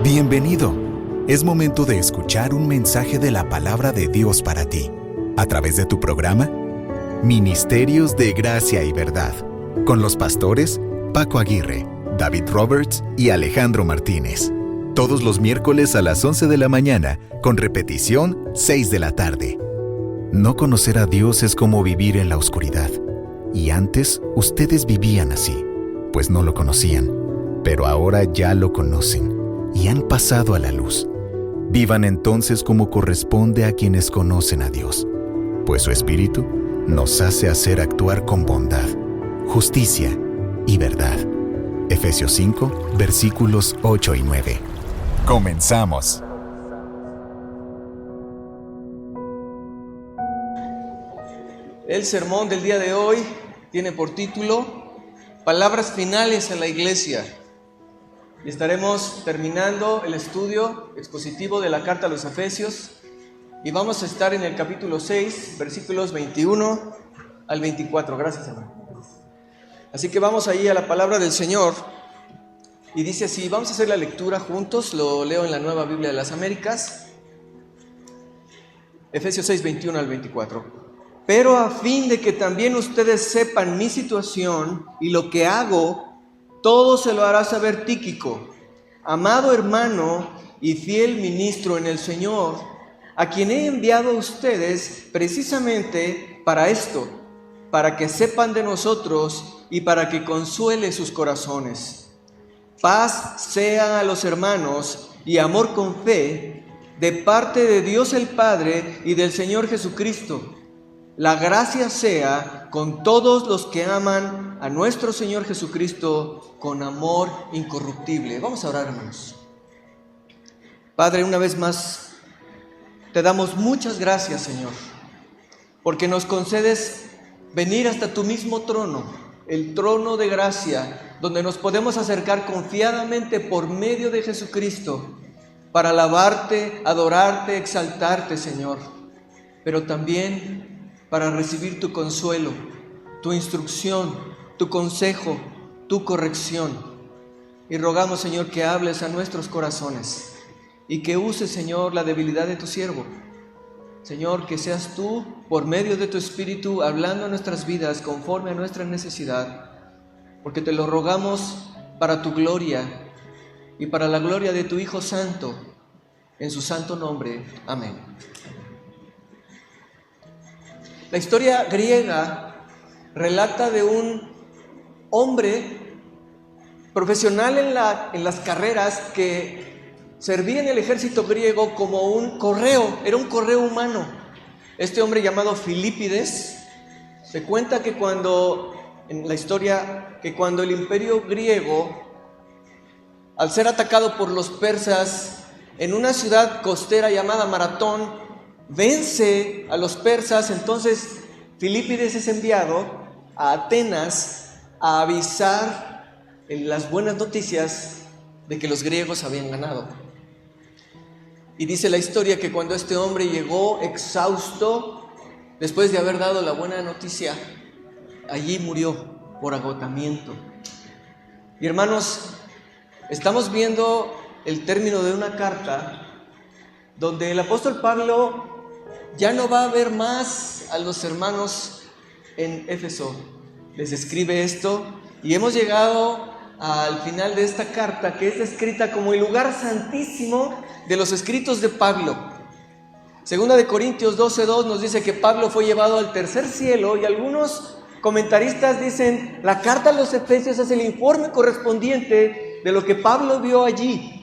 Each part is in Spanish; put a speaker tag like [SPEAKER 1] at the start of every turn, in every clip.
[SPEAKER 1] Bienvenido. Es momento de escuchar un mensaje de la palabra de Dios para ti, a través de tu programa Ministerios de Gracia y Verdad, con los pastores Paco Aguirre, David Roberts y Alejandro Martínez. Todos los miércoles a las 11 de la mañana, con repetición 6 de la tarde. No conocer a Dios es como vivir en la oscuridad. Y antes ustedes vivían así, pues no lo conocían, pero ahora ya lo conocen y han pasado a la luz. Vivan entonces como corresponde a quienes conocen a Dios, pues su Espíritu nos hace hacer actuar con bondad, justicia y verdad. Efesios 5, versículos 8 y 9. ¡Comenzamos!
[SPEAKER 2] El sermón del día de hoy tiene por título Palabras finales a la iglesia. Y estaremos terminando el estudio expositivo de la carta a los Efesios y vamos a estar en el capítulo 6, versículos 21 al 24. Gracias, hermano. Así que vamos ahí a la palabra del Señor y dice así, vamos a hacer la lectura juntos, lo leo en la Nueva Biblia de las Américas. Efesios 6, 21 al 24. Pero a fin de que también ustedes sepan mi situación y lo que hago, todo se lo hará saber Tíquico, amado hermano y fiel ministro en el Señor, a quien he enviado a ustedes precisamente para esto, para que sepan de nosotros y para que consuele sus corazones. Paz sea a los hermanos y amor con fe, de parte de Dios el Padre y del Señor Jesucristo. La gracia sea con todos los que aman a nuestro Señor Jesucristo con amor incorruptible. Vamos a orar, hermanos. Padre, una vez más, te damos muchas gracias, Señor, porque nos concedes venir hasta tu mismo trono, el trono de gracia, donde nos podemos acercar confiadamente por medio de Jesucristo para alabarte, adorarte, exaltarte, Señor, pero también para recibir tu consuelo, tu instrucción, tu consejo, tu corrección. Y rogamos, Señor, que hables a nuestros corazones y que uses, Señor, la debilidad de tu siervo. Señor, que seas tú, por medio de tu Espíritu, hablando a nuestras vidas conforme a nuestra necesidad, porque te lo rogamos para tu gloria y para la gloria de tu Hijo Santo, en su santo nombre. Amén. La historia griega relata de un hombre profesional en las carreras que servía en el ejército griego como un correo, era un correo humano. Este hombre llamado Filipides, se cuenta que en la historia, que cuando el imperio griego, al ser atacado por los persas en una ciudad costera llamada Maratón, vence a los persas, entonces Filipides es enviado a Atenas a avisar las buenas noticias de que los griegos habían ganado. Y dice la historia que cuando este hombre llegó exhausto, después de haber dado la buena noticia, allí murió por agotamiento. Y hermanos, estamos viendo el término de una carta donde el apóstol Pablo ya no va a ver más a los hermanos en Éfeso. Les escribe esto y hemos llegado al final de esta carta, que es descrita como el lugar santísimo de los escritos de Pablo. Segunda de Corintios 12:2 nos dice que Pablo fue llevado al tercer cielo, y algunos comentaristas dicen la carta a los Efesios es el informe correspondiente de lo que Pablo vio allí.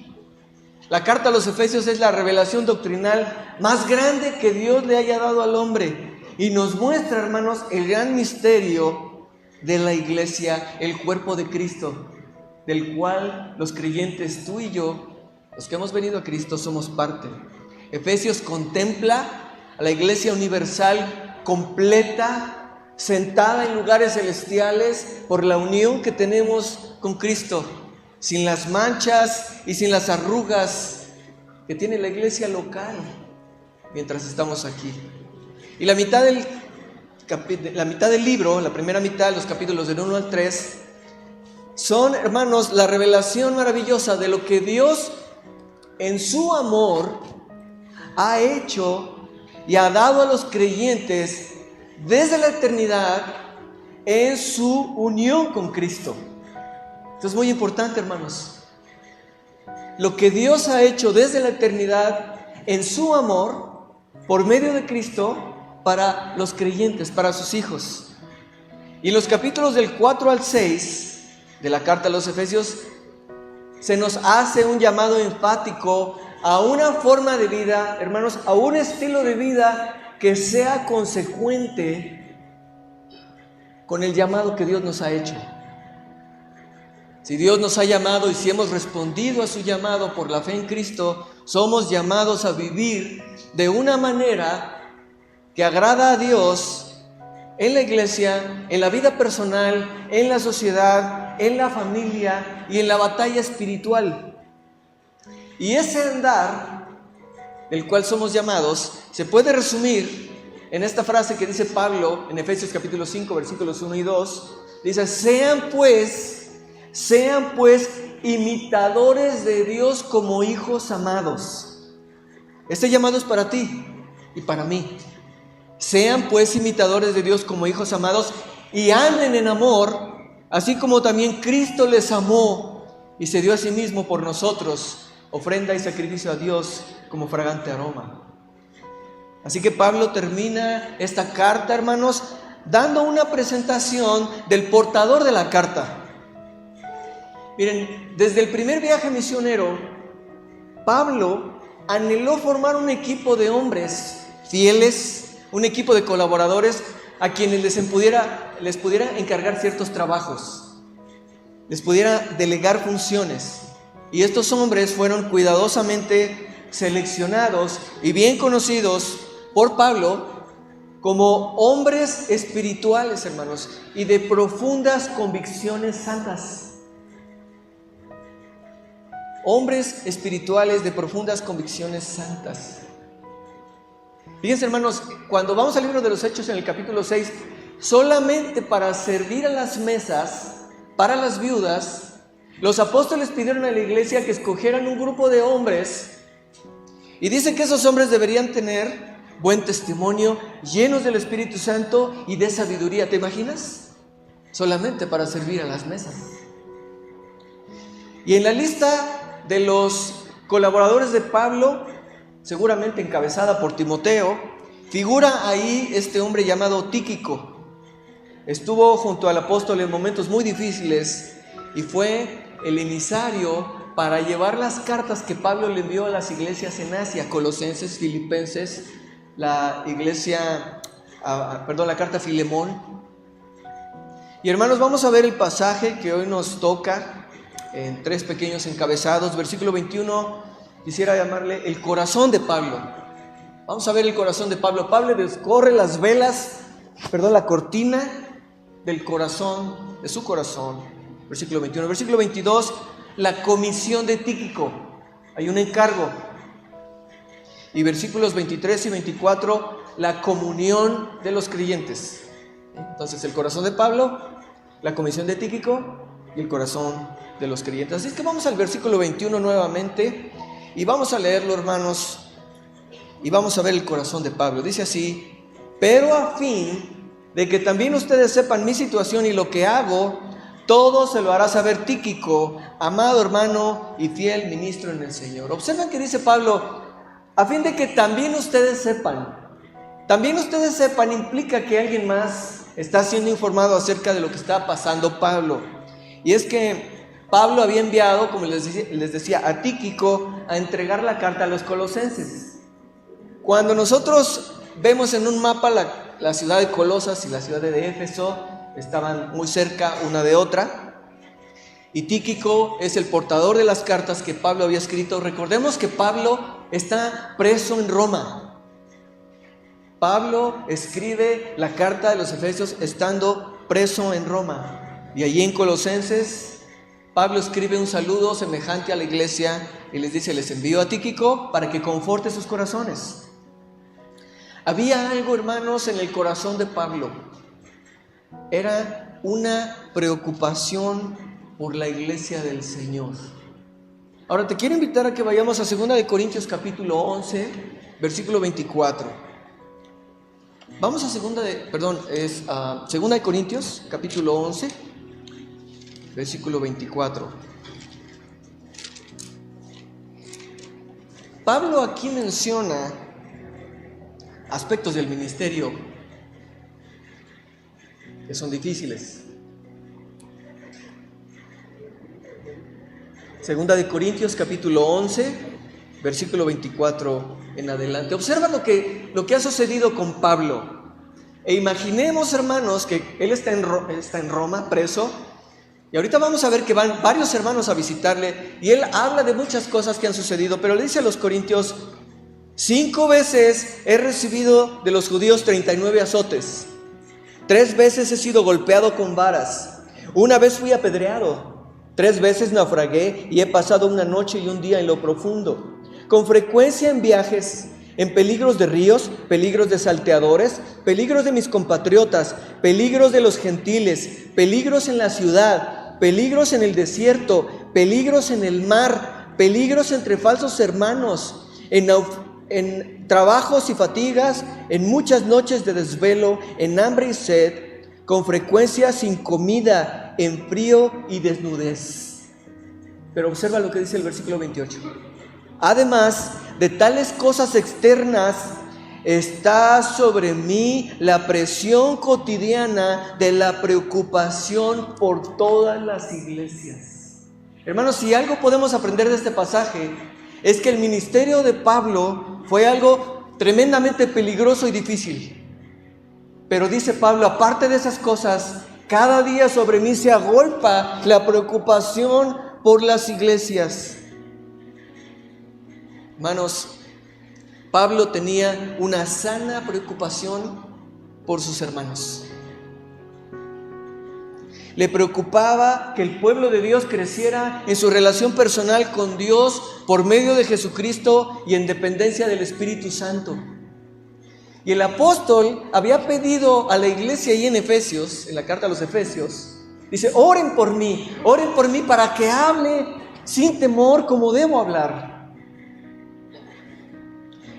[SPEAKER 2] La carta a los Efesios es la revelación doctrinal más grande que Dios le haya dado al hombre y nos muestra, hermanos, el gran misterio de la iglesia, el cuerpo de Cristo, del cual los creyentes, tú y yo, los que hemos venido a Cristo, somos parte. Efesios contempla a la iglesia universal completa, sentada en lugares celestiales por la unión que tenemos con Cristo, sin las manchas y sin las arrugas que tiene la iglesia local mientras estamos aquí. Y la mitad del libro, la primera mitad, los capítulos del 1 al 3, son, hermanos, la revelación maravillosa de lo que Dios en su amor, ha hecho y ha dado a los creyentes desde la eternidad en su unión con Cristo. Esto es muy importante, hermanos. Lo que Dios ha hecho desde la eternidad en su amor, por medio de Cristo, para los creyentes, para sus hijos. Y en los capítulos del 4 al 6 de la carta a los Efesios, se nos hace un llamado enfático a una forma de vida, hermanos, a un estilo de vida que sea consecuente con el llamado que Dios nos ha hecho. Si Dios nos ha llamado y si hemos respondido a su llamado por la fe en Cristo, somos llamados a vivir de una manera que agrada a Dios en la iglesia, en la vida personal, en la sociedad, en la familia y en la batalla espiritual. Y ese andar del cual somos llamados se puede resumir en esta frase que dice Pablo en Efesios capítulo 5, versículos 1 y 2. Dice: sean pues imitadores de Dios como hijos amados. Este llamado es para ti y para mí. Sean pues imitadores de Dios como hijos amados y anden en amor, así como también Cristo les amó y se dio a sí mismo por nosotros, ofrenda y sacrificio a Dios como fragante aroma. Así que Pablo termina esta carta, hermanos, dando una presentación del portador de la carta. Miren, desde el primer viaje misionero, Pablo anheló formar un equipo de hombres fieles, un equipo de colaboradores a quienes les pudiera encargar ciertos trabajos, les pudiera delegar funciones. Y estos hombres fueron cuidadosamente seleccionados y bien conocidos por Pablo como hombres espirituales, hermanos, y de profundas convicciones santas. Hombres espirituales de profundas convicciones santas. Fíjense, hermanos, cuando vamos al libro de los Hechos en el capítulo 6, solamente para servir a las mesas para las viudas, los apóstoles pidieron a la iglesia que escogieran un grupo de hombres, y dicen que esos hombres deberían tener buen testimonio, llenos del Espíritu Santo y de sabiduría. ¿Te imaginas? Solamente para servir a las mesas. Y en la lista de los colaboradores de Pablo, seguramente encabezada por Timoteo, figura ahí este hombre llamado Tíquico. Estuvo junto al apóstol en momentos muy difíciles y fue el emisario para llevar las cartas que Pablo le envió a las iglesias en Asia: Colosenses, Filipenses, la carta a Filemón. Y hermanos, vamos a ver el pasaje que hoy nos toca en 3 pequeños encabezados. Versículo 21, quisiera llamarle el corazón de Pablo. Vamos a ver el corazón de Pablo. Pablo descorre las velas, la cortina del corazón, de su corazón. Versículo 21. Versículo 22, la comisión de Tíquico. Hay un encargo. Y versículos 23 y 24, la comunión de los creyentes. Entonces, el corazón de Pablo, la comisión de Tíquico y el corazón de los creyentes. Así es que vamos al versículo 21 nuevamente y vamos a leerlo, hermanos, y vamos a ver el corazón de Pablo. Dice así: pero a fin de que también ustedes sepan mi situación y lo que hago, todo se lo hará saber Tíquico, amado hermano y fiel ministro en el Señor. Observen que dice Pablo: a fin de que también ustedes sepan. También ustedes sepan implica que alguien más está siendo informado acerca de lo que está pasando Pablo. Y es que Pablo había enviado, como les decía, a Tíquico a entregar la carta a los colosenses. Cuando nosotros vemos en un mapa la ciudad de Colosas y la ciudad de Éfeso, estaban muy cerca una de otra. Y Tíquico es el portador de las cartas que Pablo había escrito. Recordemos que Pablo está preso en Roma. Pablo escribe la carta de los Efesios estando preso en Roma. Y allí en Colosenses, Pablo escribe un saludo semejante a la iglesia y les dice: les envío a Tíquico para que conforte sus corazones. Había algo, hermanos, en el corazón de Pablo. Era una preocupación por la iglesia del Señor. Ahora te quiero invitar a que vayamos a 2 Corintios capítulo 11, versículo 24. Vamos a 2 Corintios capítulo 11, versículo 24. Pablo aquí menciona aspectos del ministerio que son difíciles. 2 Corintios capítulo 11, versículo 24 en adelante. Observa lo que ha sucedido con Pablo. E imaginemos, hermanos, que él está en Roma, preso. Y ahorita vamos a ver que van varios hermanos a visitarle. Y él habla de muchas cosas que han sucedido. Pero le dice a los corintios: 5 veces he recibido de los judíos 39 azotes. 3 veces he sido golpeado con varas. 1 vez fui apedreado. 3 veces naufragué y he pasado una noche y un día en lo profundo. Con frecuencia en viajes, en peligros de ríos, peligros de salteadores, peligros de mis compatriotas, peligros de los gentiles, peligros en la ciudad, peligros en el desierto, peligros en el mar, peligros entre falsos hermanos, en trabajos y fatigas, en muchas noches de desvelo, en hambre y sed, con frecuencia sin comida, en frío y desnudez. Pero observa lo que dice el versículo 28. Además de tales cosas externas, está sobre mí la presión cotidiana de la preocupación por todas las iglesias. Hermanos, si algo podemos aprender de este pasaje, es que el ministerio de Pablo fue algo tremendamente peligroso y difícil. Pero dice Pablo, aparte de esas cosas, cada día sobre mí se agolpa la preocupación por las iglesias. Hermanos, Pablo tenía una sana preocupación por sus hermanos. Le preocupaba que el pueblo de Dios creciera en su relación personal con Dios por medio de Jesucristo y en dependencia del Espíritu Santo. Y el apóstol había pedido a la iglesia ahí en Efesios, en la carta a los Efesios, dice: oren por mí para que hable sin temor como debo hablar.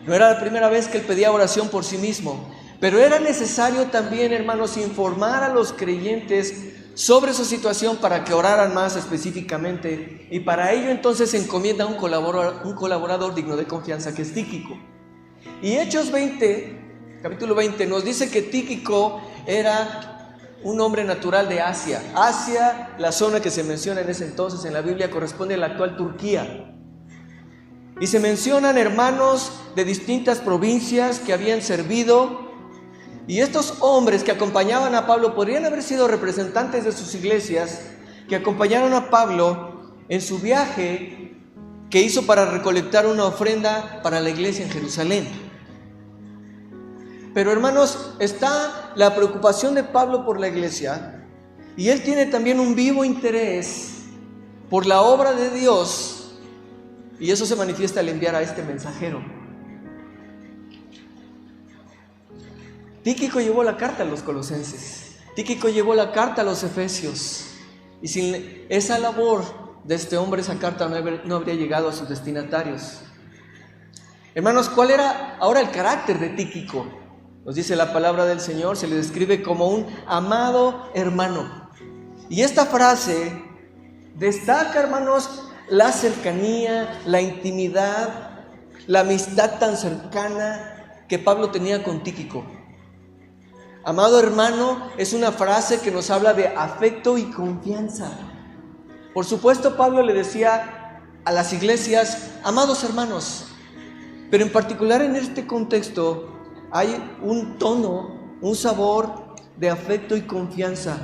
[SPEAKER 2] No era la primera vez que él pedía oración por sí mismo, pero era necesario también, hermanos, informar a los creyentes sobre su situación para que oraran más específicamente, y para ello entonces se encomienda a un colaborador digno de confianza, que es Tíquico. Y Hechos 20, capítulo 20, nos dice que Tíquico era un hombre natural de Asia. Asia, la zona que se menciona en ese entonces en la Biblia, corresponde a la actual Turquía. Y se mencionan hermanos de distintas provincias que habían servido. Y estos hombres que acompañaban a Pablo podrían haber sido representantes de sus iglesias, que acompañaron a Pablo en su viaje que hizo para recolectar una ofrenda para la iglesia en Jerusalén. Pero hermanos, está la preocupación de Pablo por la iglesia, y él tiene también un vivo interés por la obra de Dios, y eso se manifiesta al enviar a este mensajero. Tíquico llevó la carta a los colosenses, Tíquico llevó la carta a los efesios, y sin esa labor de este hombre, esa carta no habría llegado a sus destinatarios. Hermanos, ¿cuál era ahora el carácter de Tíquico? Nos dice la palabra del Señor, se le describe como un amado hermano. Y esta frase destaca, hermanos, la cercanía, la intimidad, la amistad tan cercana que Pablo tenía con Tíquico. Amado hermano es una frase que nos habla de afecto y confianza. Por supuesto, Pablo le decía a las iglesias, amados hermanos, pero en particular en este contexto hay un tono, un sabor de afecto y confianza.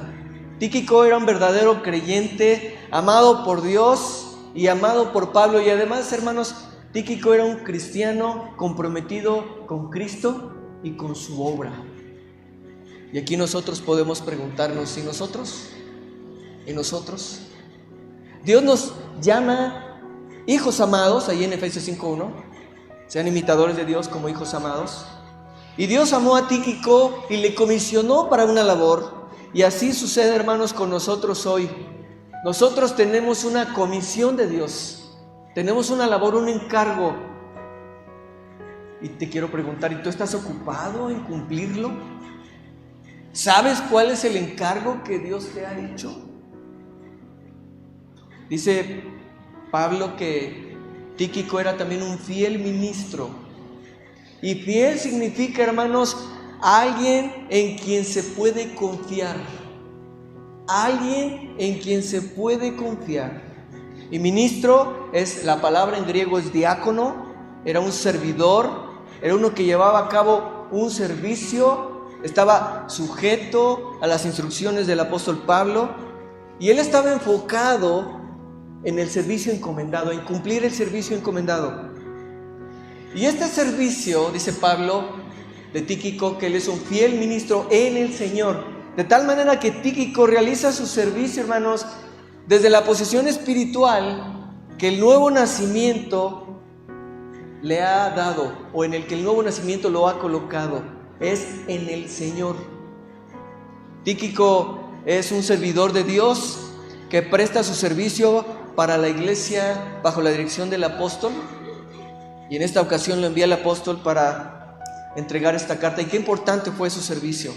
[SPEAKER 2] Tíquico era un verdadero creyente, amado por Dios y amado por Pablo. Y además, hermanos, Tíquico era un cristiano comprometido con Cristo y con su obra. Y aquí nosotros podemos preguntarnos, ¿y nosotros? ¿Y nosotros? Dios nos llama hijos amados, ahí en Efesios 5:1. Sean imitadores de Dios como hijos amados. Y Dios amó a Tíquico y le comisionó para una labor. Y así sucede, hermanos, con nosotros hoy. Nosotros tenemos una comisión de Dios. tenemos una labor, un encargo. Y te quiero preguntar, ¿y tú estás ocupado en cumplirlo? ¿Sabes cuál es el encargo que Dios te ha hecho? Dice Pablo que Tíquico era también un fiel ministro. Y fiel significa, hermanos, alguien en quien se puede confiar. Alguien en quien se puede confiar. Y ministro la palabra en griego es diácono, era un servidor, era uno que llevaba a cabo un servicio, estaba sujeto a las instrucciones del apóstol Pablo, y él estaba enfocado en el servicio encomendado, en cumplir el servicio encomendado. Y este servicio, dice Pablo de Tíquico, que él es un fiel ministro en el Señor, de tal manera que Tíquico realiza su servicio, hermanos, desde la posición espiritual que el nuevo nacimiento le ha dado, o en el que el nuevo nacimiento lo ha colocado, es en el Señor. Tíquico es un servidor de Dios que presta su servicio para la iglesia bajo la dirección del apóstol, y en esta ocasión lo envía el apóstol para entregar esta carta. Y qué importante fue su servicio.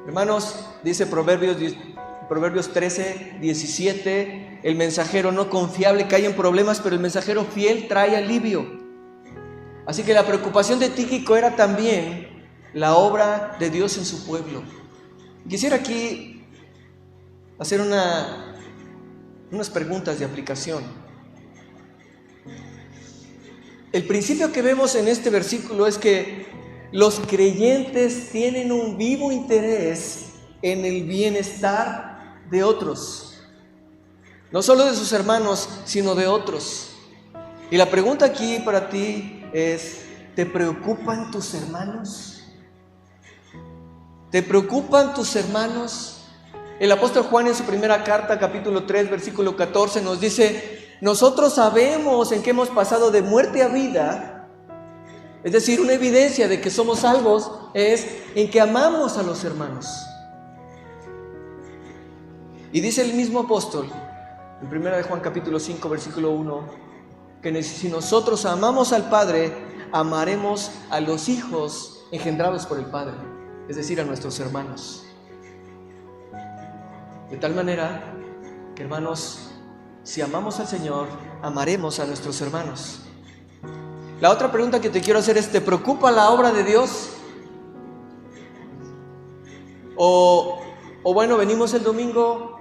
[SPEAKER 2] Hermanos, dice Proverbios 13, 17, el mensajero no confiable cae en problemas, pero el mensajero fiel trae alivio. Así que la preocupación de Tíquico era también la obra de Dios en su pueblo. Quisiera aquí hacer unas preguntas de aplicación. El principio que vemos en este versículo es que los creyentes tienen un vivo interés en el bienestar de otros, no solo de sus hermanos, sino de otros. Y la pregunta aquí para ti es: ¿te preocupan tus hermanos? ¿Te preocupan tus hermanos? El apóstol Juan en su primera carta, capítulo 3, versículo 14, nos dice: nosotros sabemos en qué hemos pasado de muerte a vida. Es decir, una evidencia de que somos salvos es en que amamos a los hermanos. Y dice el mismo apóstol, en 1 de Juan capítulo 5, versículo 1, que si nosotros amamos al Padre, amaremos a los hijos engendrados por el Padre, es decir, a nuestros hermanos. De tal manera que, hermanos, si amamos al Señor, amaremos a nuestros hermanos. La otra pregunta que te quiero hacer es: ¿te preocupa la obra de Dios? O bueno, venimos el domingo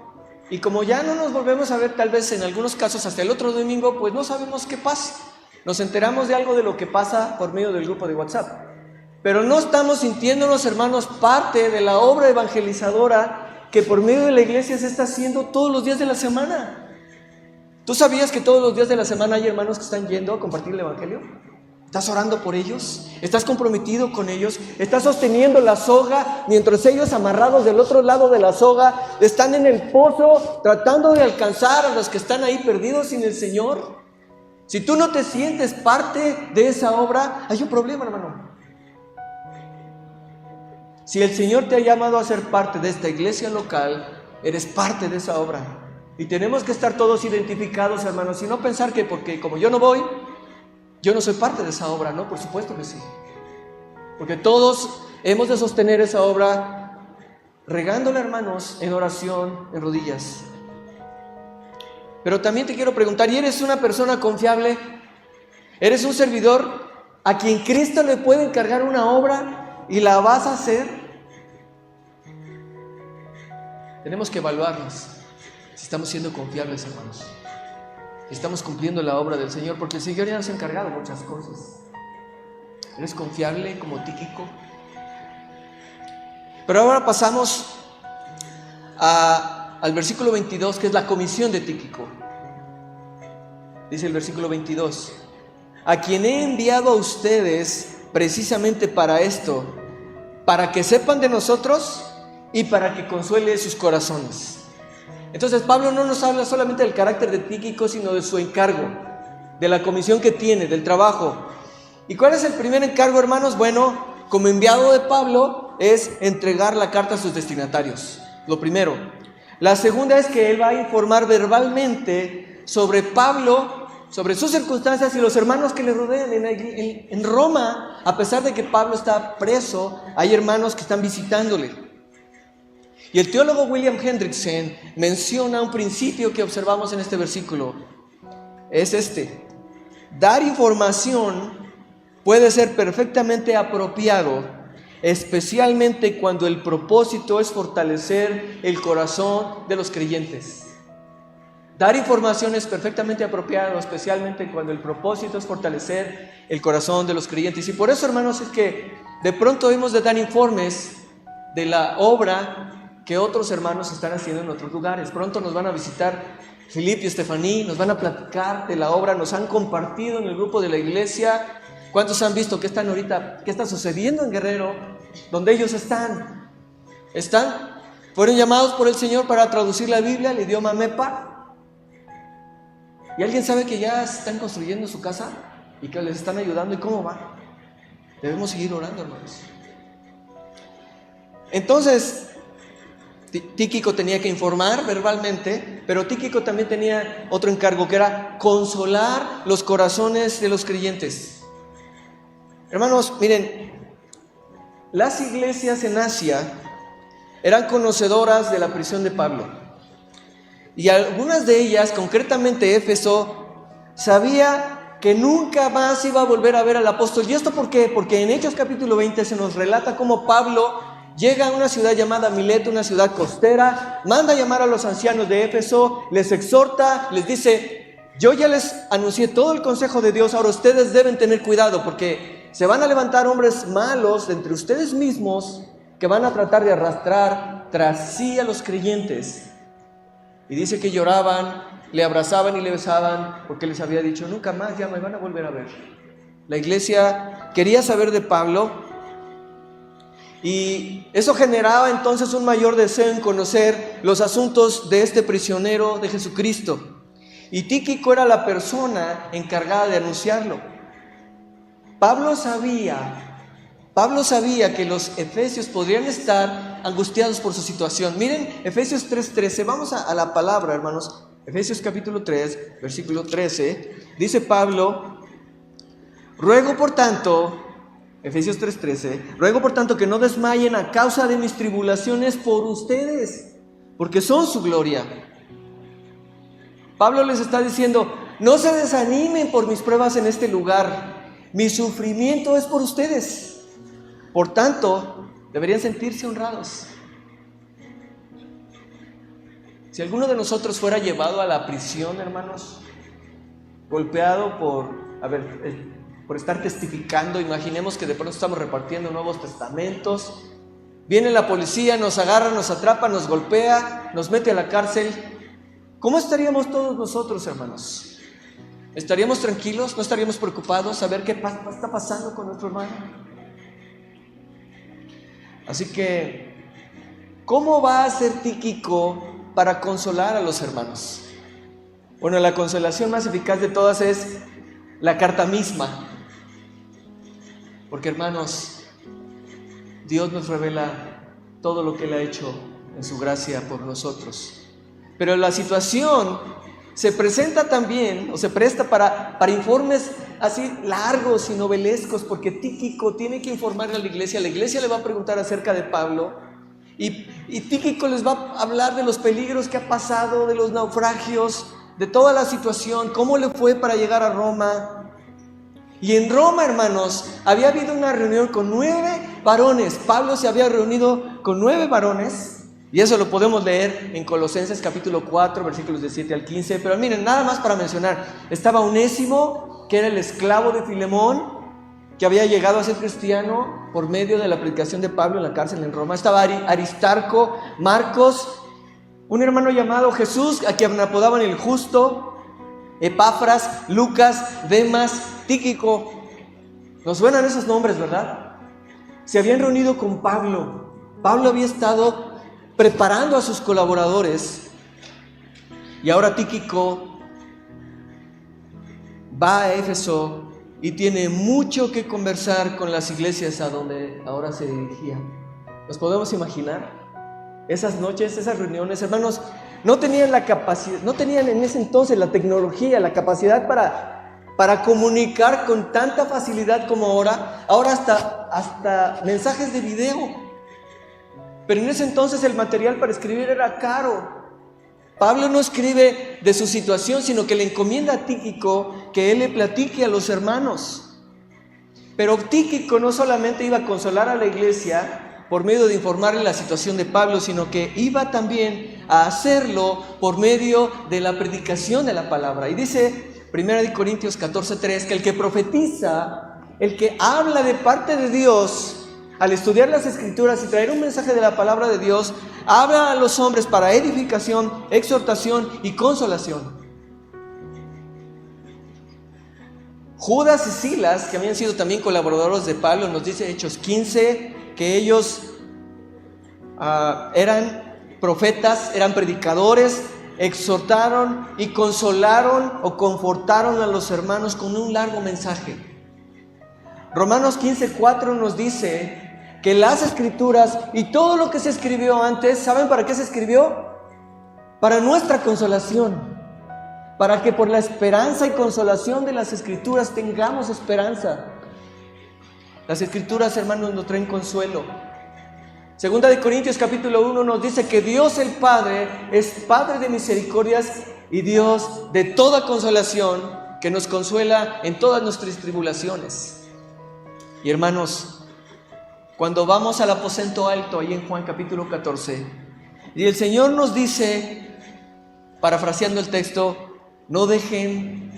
[SPEAKER 2] y como ya no nos volvemos a ver, tal vez en algunos casos hasta el otro domingo, pues no sabemos qué pasa. Nos enteramos de algo de lo que pasa por medio del grupo de WhatsApp, pero no estamos sintiéndonos, hermanos, parte de la obra evangelizadora que por medio de la iglesia se está haciendo todos los días de la semana. ¿Tú sabías que todos los días de la semana hay hermanos que están yendo a compartir el evangelio? ¿Estás orando por ellos? ¿Estás comprometido con ellos? ¿Estás sosteniendo la soga mientras ellos, amarrados del otro lado de la soga, están en el pozo tratando de alcanzar a los que están ahí perdidos sin el Señor? Si tú no te sientes parte de esa obra, hay un problema, hermano. Si el Señor te ha llamado a ser parte de esta iglesia local, eres parte de esa obra. Y tenemos que estar todos identificados, hermanos, y no pensar que porque como yo no voy, yo no soy parte de esa obra. No, por supuesto que sí. Porque todos hemos de sostener esa obra regándola, hermanos, en oración, en rodillas. Pero también te quiero preguntar, ¿y eres una persona confiable? ¿Eres un servidor a quien Cristo le puede encargar una obra y la vas a hacer? Tenemos que evaluarnos si estamos siendo confiables, hermanos. Si estamos cumpliendo la obra del Señor, porque el Señor ya nos ha encargado muchas cosas. ¿Eres confiable como Tíquico? Pero ahora pasamos al versículo 22, que es la comisión de Tíquico. Dice el versículo 22: a quien he enviado a ustedes precisamente para esto, para que sepan de nosotros y para que consuele sus corazones. Entonces Pablo no nos habla solamente del carácter de Tíquico, sino de su encargo, de la comisión que tiene, del trabajo. ¿Y cuál es el primer encargo, hermanos? Bueno, como enviado de Pablo, es entregar la carta a sus destinatarios. Lo primero. La segunda es que él va a informar verbalmente sobre Pablo sobre sus circunstancias y los hermanos que le rodean. En Roma, a pesar de que Pablo está preso, hay hermanos que están visitándole. Y el teólogo William Hendrickson menciona un principio que observamos en este versículo. Es este: dar información puede ser perfectamente apropiado, especialmente cuando el propósito es fortalecer el corazón de los creyentes. Dar información es perfectamente apropiado, especialmente cuando el propósito es fortalecer el corazón de los creyentes. Y por eso, hermanos, es que de pronto hemos de dar informes de la obra que otros hermanos están haciendo en otros lugares. Pronto nos van a visitar Filipe y Estefaní, nos van a platicar de la obra, nos han compartido en el grupo de la iglesia. ¿Cuántos han visto qué está sucediendo en Guerrero, donde ellos están? Fueron llamados por el Señor para traducir la Biblia al idioma Mepa. ¿Y alguien sabe que ya están construyendo su casa y que les están ayudando? ¿Y cómo va? Debemos seguir orando, hermanos. Entonces, Tíquico tenía que informar verbalmente, pero Tíquico también tenía otro encargo, que era consolar los corazones de los creyentes. Hermanos, miren, las iglesias en Asia eran conocedoras de la prisión de Pablo. Y algunas de ellas, concretamente Éfeso, sabía que nunca más iba a volver a ver al apóstol. ¿Y esto por qué? Porque en Hechos capítulo 20 se nos relata cómo Pablo llega a una ciudad llamada Mileto, una ciudad costera, manda a llamar a los ancianos de Éfeso, les exhorta, les dice: yo ya les anuncié todo el consejo de Dios, ahora ustedes deben tener cuidado porque se van a levantar hombres malos de entre ustedes mismos que van a tratar de arrastrar tras sí a los creyentes. Y dice que lloraban, le abrazaban y le besaban porque les había dicho: nunca más ya me van a volver a ver. La iglesia quería saber de Pablo. Y eso generaba entonces un mayor deseo en conocer los asuntos de este prisionero de Jesucristo. Y Tíquico era la persona encargada de anunciarlo. Pablo sabía que los efesios podrían estar angustiados por su situación. Miren Efesios 3:13, vamos a la palabra, hermanos. Efesios capítulo 3, versículo 13, dice Pablo: ruego por tanto, Efesios 3:13, ruego por tanto que no desmayen a causa de mis tribulaciones por ustedes, porque son su gloria. Pablo les está diciendo: no se desanimen por mis pruebas en este lugar, mi sufrimiento es por ustedes, por tanto deberían sentirse honrados. Si alguno de nosotros fuera llevado a la prisión, hermanos, golpeado por estar testificando, imaginemos que de pronto estamos repartiendo Nuevos Testamentos, viene la policía, nos agarra, nos atrapa, nos golpea, nos mete a la cárcel. ¿Cómo estaríamos todos nosotros, hermanos? ¿Estaríamos tranquilos? ¿No estaríamos preocupados a ver qué está pasando con nuestro hermano? Así que, ¿cómo va a ser Tíquico para consolar a los hermanos? Bueno, la consolación más eficaz de todas es la carta misma. Porque, hermanos, Dios nos revela todo lo que Él ha hecho en su gracia por nosotros. Pero la situación se presenta también, o se presta para informes así largos y novelescos, porque Tíquico tiene que informarle a la iglesia le va a preguntar acerca de Pablo, y Tíquico les va a hablar de los peligros que ha pasado, de los naufragios, de toda la situación, cómo le fue para llegar a Roma. Y en Roma, hermanos, había habido una reunión con 9 varones. Pablo se había reunido con 9 varones, y eso lo podemos leer en Colosenses capítulo 4, versículos de 7 al 15. Pero miren, nada más para mencionar, estaba Onésimo, que era el esclavo de Filemón, que había llegado a ser cristiano por medio de la predicación de Pablo en la cárcel en Roma. Estaba Aristarco, Marcos, un hermano llamado Jesús, a quien apodaban el Justo, Epafras, Lucas, Demas, Tíquico. ¿Nos suenan esos nombres, verdad? Se habían reunido con Pablo. Pablo había estado preparando a sus colaboradores, y ahora Tíquico va a Éfeso y tiene mucho que conversar con las iglesias a donde ahora se dirigía. ¿Nos podemos imaginar esas noches, esas reuniones? Hermanos, no tenían la capacidad, no tenían en ese entonces la tecnología, la capacidad para comunicar con tanta facilidad como ahora. Ahora hasta mensajes de video. Pero en ese entonces el material para escribir era caro. Pablo no escribe de su situación, sino que le encomienda a Tíquico que él le platique a los hermanos. Pero Tíquico no solamente iba a consolar a la iglesia por medio de informarle la situación de Pablo, sino que iba también a hacerlo por medio de la predicación de la palabra. Y dice 1 Corintios 14:3 que el que profetiza, el que habla de parte de Dios, al estudiar las Escrituras y traer un mensaje de la palabra de Dios, habla a los hombres para edificación, exhortación y consolación. Judas y Silas, que habían sido también colaboradores de Pablo, nos dice Hechos 15, que ellos eran profetas, eran predicadores, exhortaron y consolaron o confortaron a los hermanos con un largo mensaje. Romanos 15:4 nos dice que las Escrituras y todo lo que se escribió antes, ¿saben para qué se escribió? Para nuestra consolación, para que por la esperanza y consolación de las Escrituras tengamos esperanza. Las Escrituras, hermanos, nos traen consuelo. Segunda de Corintios capítulo 1 nos dice que Dios el Padre es Padre de misericordias y Dios de toda consolación, que nos consuela en todas nuestras tribulaciones. Y hermanos, cuando vamos al aposento alto, ahí en Juan capítulo 14, y el Señor nos dice, parafraseando el texto, no dejen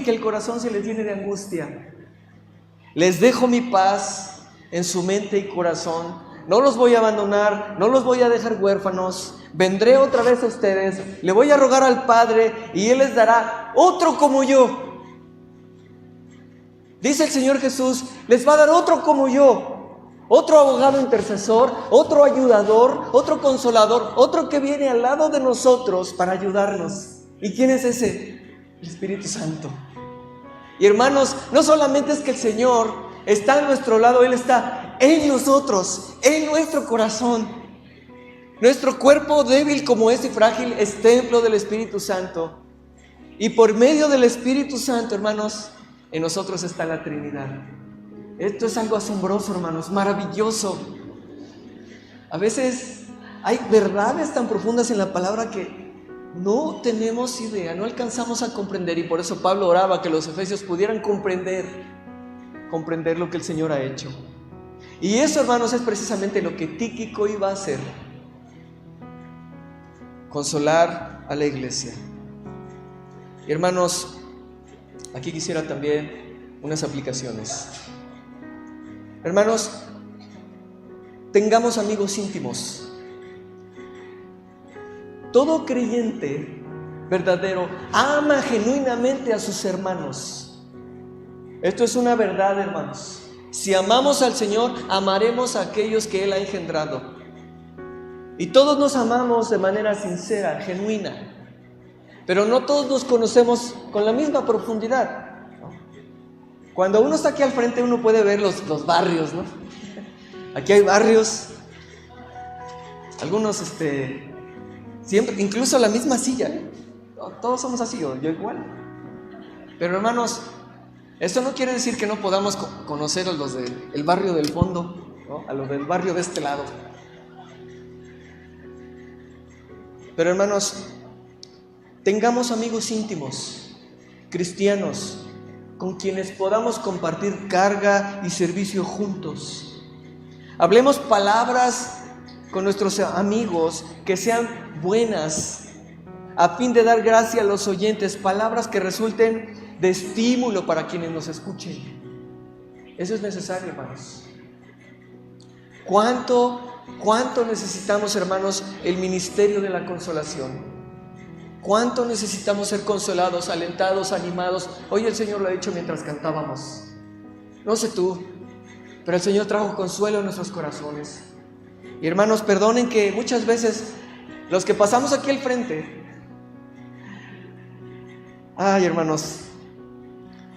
[SPEAKER 2] que el corazón se les llene de angustia. Les dejo mi paz en su mente y corazón. No los voy a abandonar, no los voy a dejar huérfanos. Vendré otra vez a ustedes, le voy a rogar al Padre y Él les dará otro como yo. Dice el Señor Jesús, les va a dar otro como yo. Otro abogado intercesor, otro ayudador, otro consolador, otro que viene al lado de nosotros para ayudarnos. ¿Y quién es ese? El Espíritu Santo. Y hermanos, no solamente es que el Señor está a nuestro lado, Él está en nosotros, en nuestro corazón. Nuestro cuerpo débil como es y frágil es templo del Espíritu Santo. Y por medio del Espíritu Santo, hermanos, en nosotros está la Trinidad. Esto es algo asombroso, hermanos, maravilloso. A veces hay verdades tan profundas en la palabra que no tenemos idea, no alcanzamos a comprender, y por eso Pablo oraba que los efesios pudieran comprender lo que el Señor ha hecho. Y eso, hermanos, es precisamente lo que Tíquico iba a hacer: consolar a la iglesia. Y hermanos, aquí quisiera también unas aplicaciones. Hermanos, tengamos amigos íntimos. Todo creyente verdadero ama genuinamente a sus hermanos. Esto es una verdad, hermanos. Si amamos al Señor, amaremos a aquellos que Él ha engendrado. Y todos nos amamos de manera sincera, genuina. Pero no todos nos conocemos con la misma profundidad. Cuando uno está aquí al frente, uno puede ver los barrios, ¿no? Aquí hay barrios. Algunos, siempre, incluso la misma silla, ¿eh? Todos somos así, yo igual. Pero hermanos, esto no quiere decir que no podamos conocer a los del barrio del fondo, ¿no? A los del barrio de este lado. Pero hermanos, tengamos amigos íntimos, cristianos, con quienes podamos compartir carga y servicio juntos. Hablemos palabras con nuestros amigos que sean buenas, a fin de dar gracia a los oyentes, palabras que resulten de estímulo para quienes nos escuchen. Eso es necesario, hermanos. ¿Cuánto necesitamos, hermanos, el ministerio de la consolación? ¿Cuánto necesitamos ser consolados, alentados, animados? Hoy el Señor lo ha dicho mientras cantábamos. No sé tú, pero el Señor trajo consuelo en nuestros corazones. Y hermanos, perdonen que muchas veces los que pasamos aquí al frente, ay, hermanos,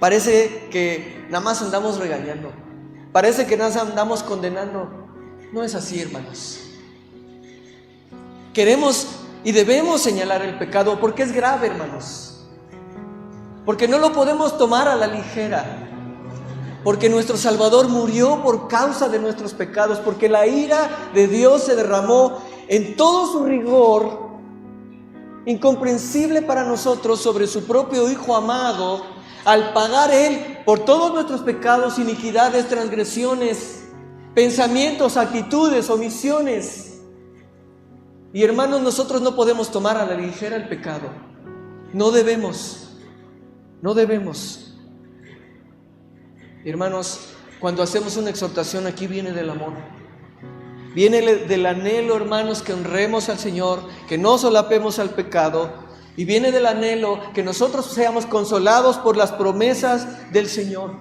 [SPEAKER 2] parece que nada más andamos regañando, parece que nada más andamos condenando. No es así, hermanos. Queremos Y debemos señalar el pecado porque es grave, hermanos. Porque no lo podemos tomar a la ligera. Porque nuestro Salvador murió por causa de nuestros pecados. Porque la ira de Dios se derramó en todo su rigor, incomprensible para nosotros, sobre su propio Hijo amado, al pagar Él por todos nuestros pecados, iniquidades, transgresiones, pensamientos, actitudes, omisiones. Y hermanos, nosotros no podemos tomar a la ligera el pecado. No debemos. Hermanos, cuando hacemos una exhortación aquí viene del amor. Viene del anhelo, hermanos, que honremos al Señor, que no solapemos al pecado. Y viene del anhelo que nosotros seamos consolados por las promesas del Señor.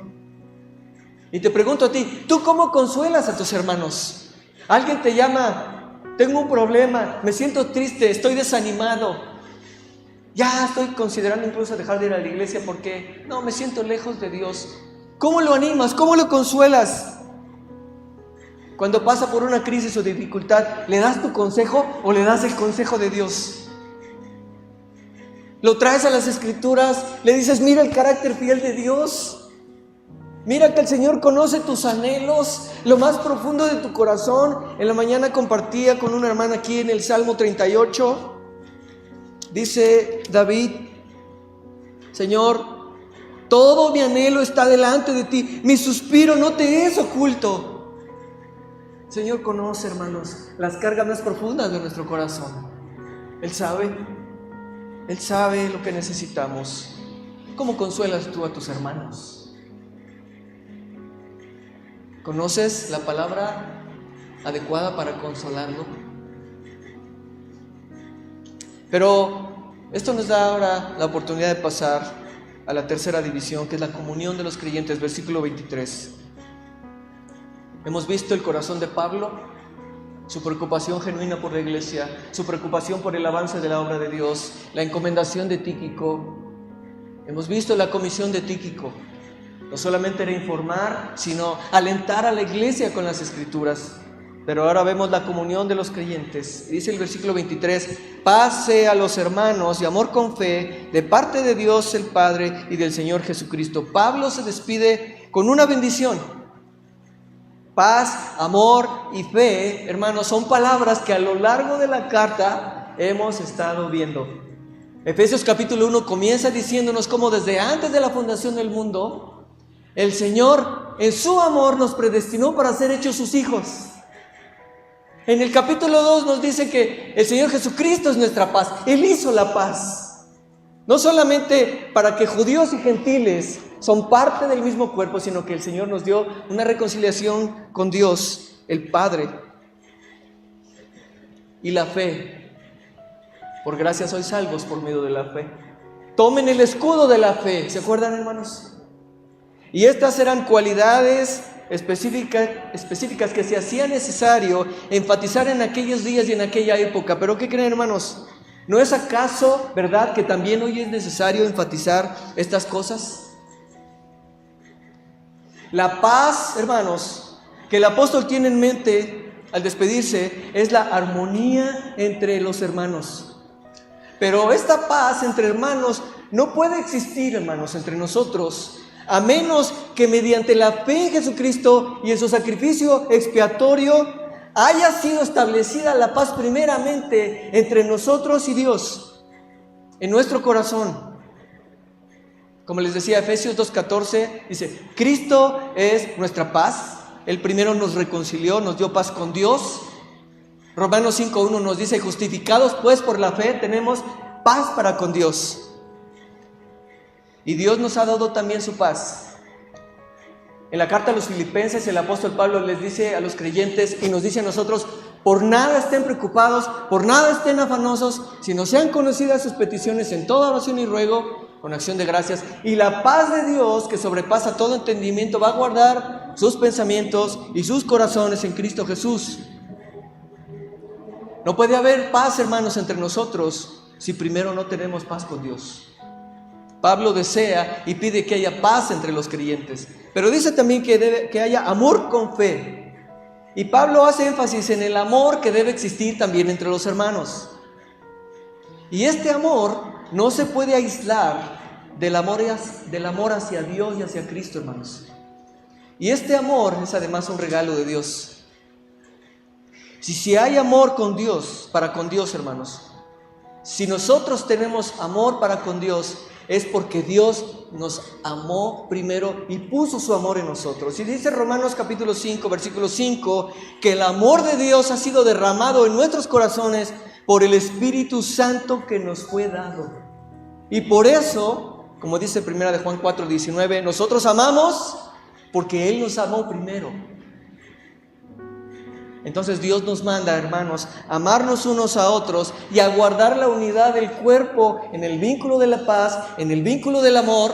[SPEAKER 2] Y te pregunto a ti, ¿tú cómo consuelas a tus hermanos? Alguien te llama: tengo un problema, me siento triste, estoy desanimado. Ya estoy considerando incluso dejar de ir a la iglesia porque me siento lejos de Dios. ¿Cómo lo animas? ¿Cómo lo consuelas? Cuando pasa por una crisis o dificultad, ¿le das tu consejo o le das el consejo de Dios? Lo traes a las Escrituras, le dices: mira el carácter fiel de Dios. Mira que el Señor conoce tus anhelos, lo más profundo de tu corazón. En la mañana compartía con una hermana aquí en el Salmo 38. Dice David: Señor, todo mi anhelo está delante de ti, mi suspiro no te es oculto. El Señor conoce, hermanos, las cargas más profundas de nuestro corazón. Él sabe lo que necesitamos. ¿Cómo consuelas tú a tus hermanos? ¿Conoces la palabra adecuada para consolarlo? Pero esto nos da ahora la oportunidad de pasar a la tercera división, que es la comunión de los creyentes, versículo 23. Hemos visto el corazón de Pablo, su preocupación genuina por la iglesia, su preocupación por el avance de la obra de Dios, la encomendación de Tíquico. Hemos visto la comisión de Tíquico. No solamente era informar, sino alentar a la iglesia con las Escrituras. Pero ahora vemos la comunión de los creyentes. Dice el versículo 23: paz sea a los hermanos y amor con fe de parte de Dios el Padre y del Señor Jesucristo. Pablo se despide con una bendición. Paz, amor y fe, hermanos, son palabras que a lo largo de la carta hemos estado viendo. Efesios capítulo 1 comienza diciéndonos cómo desde antes de la fundación del mundo el Señor en su amor nos predestinó para ser hechos sus hijos. En el capítulo 2 nos dice que el Señor Jesucristo es nuestra paz. Él hizo la paz. No solamente para que judíos y gentiles son parte del mismo cuerpo, sino que el Señor nos dio una reconciliación con Dios, el Padre. Y la fe. Por gracia sois salvos por medio de la fe. Tomen el escudo de la fe. ¿Se acuerdan, hermanos? Y estas eran cualidades específicas que se hacía necesario enfatizar en aquellos días y en aquella época. Pero ¿qué creen, hermanos? ¿No es acaso verdad que también hoy es necesario enfatizar estas cosas? La paz, hermanos, que el apóstol tiene en mente al despedirse es la armonía entre los hermanos. Pero esta paz entre hermanos no puede existir, hermanos, entre nosotros, a menos que mediante la fe en Jesucristo y en su sacrificio expiatorio haya sido establecida la paz primeramente entre nosotros y Dios, en nuestro corazón. Como les decía, Efesios 2:14 dice: Cristo es nuestra paz. Él primero nos reconcilió, nos dio paz con Dios. Romanos 5:1 nos dice: justificados pues por la fe tenemos paz para con Dios. Y Dios nos ha dado también su paz. En la carta a los Filipenses, el apóstol Pablo les dice a los creyentes y nos dice a nosotros: por nada estén preocupados, por nada estén afanosos, sino sean conocidas sus peticiones en toda oración y ruego, con acción de gracias. Y la paz de Dios, que sobrepasa todo entendimiento, va a guardar sus pensamientos y sus corazones en Cristo Jesús. No puede haber paz, hermanos, entre nosotros si primero no tenemos paz con Dios. Pablo desea y pide que haya paz entre los creyentes, pero dice también que haya amor con fe. Y Pablo hace énfasis en el amor que debe existir también entre los hermanos. Y este amor no se puede aislar del amor hacia Dios y hacia Cristo, hermanos. Y este amor es además un regalo de Dios. Si hay amor con Dios, para con Dios, hermanos, si nosotros tenemos amor para con Dios, es porque Dios nos amó primero y puso su amor en nosotros. Y dice Romanos capítulo 5, versículo 5, que el amor de Dios ha sido derramado en nuestros corazones por el Espíritu Santo que nos fue dado. Y por eso, como dice 1 de Juan 4, 19, nosotros amamos porque Él nos amó primero. Entonces Dios nos manda, hermanos, a amarnos unos a otros y a guardar la unidad del cuerpo en el vínculo de la paz, en el vínculo del amor.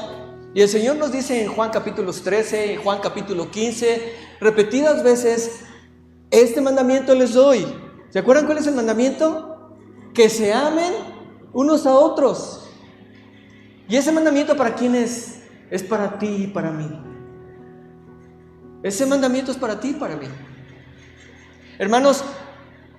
[SPEAKER 2] Y el Señor nos dice en Juan capítulo 13, en Juan capítulo 15, repetidas veces, este mandamiento les doy. ¿Se acuerdan cuál es el mandamiento? Que se amen unos a otros. ¿Y ese mandamiento para quién es? Es para ti y para mí. Ese mandamiento es para ti y para mí. Hermanos,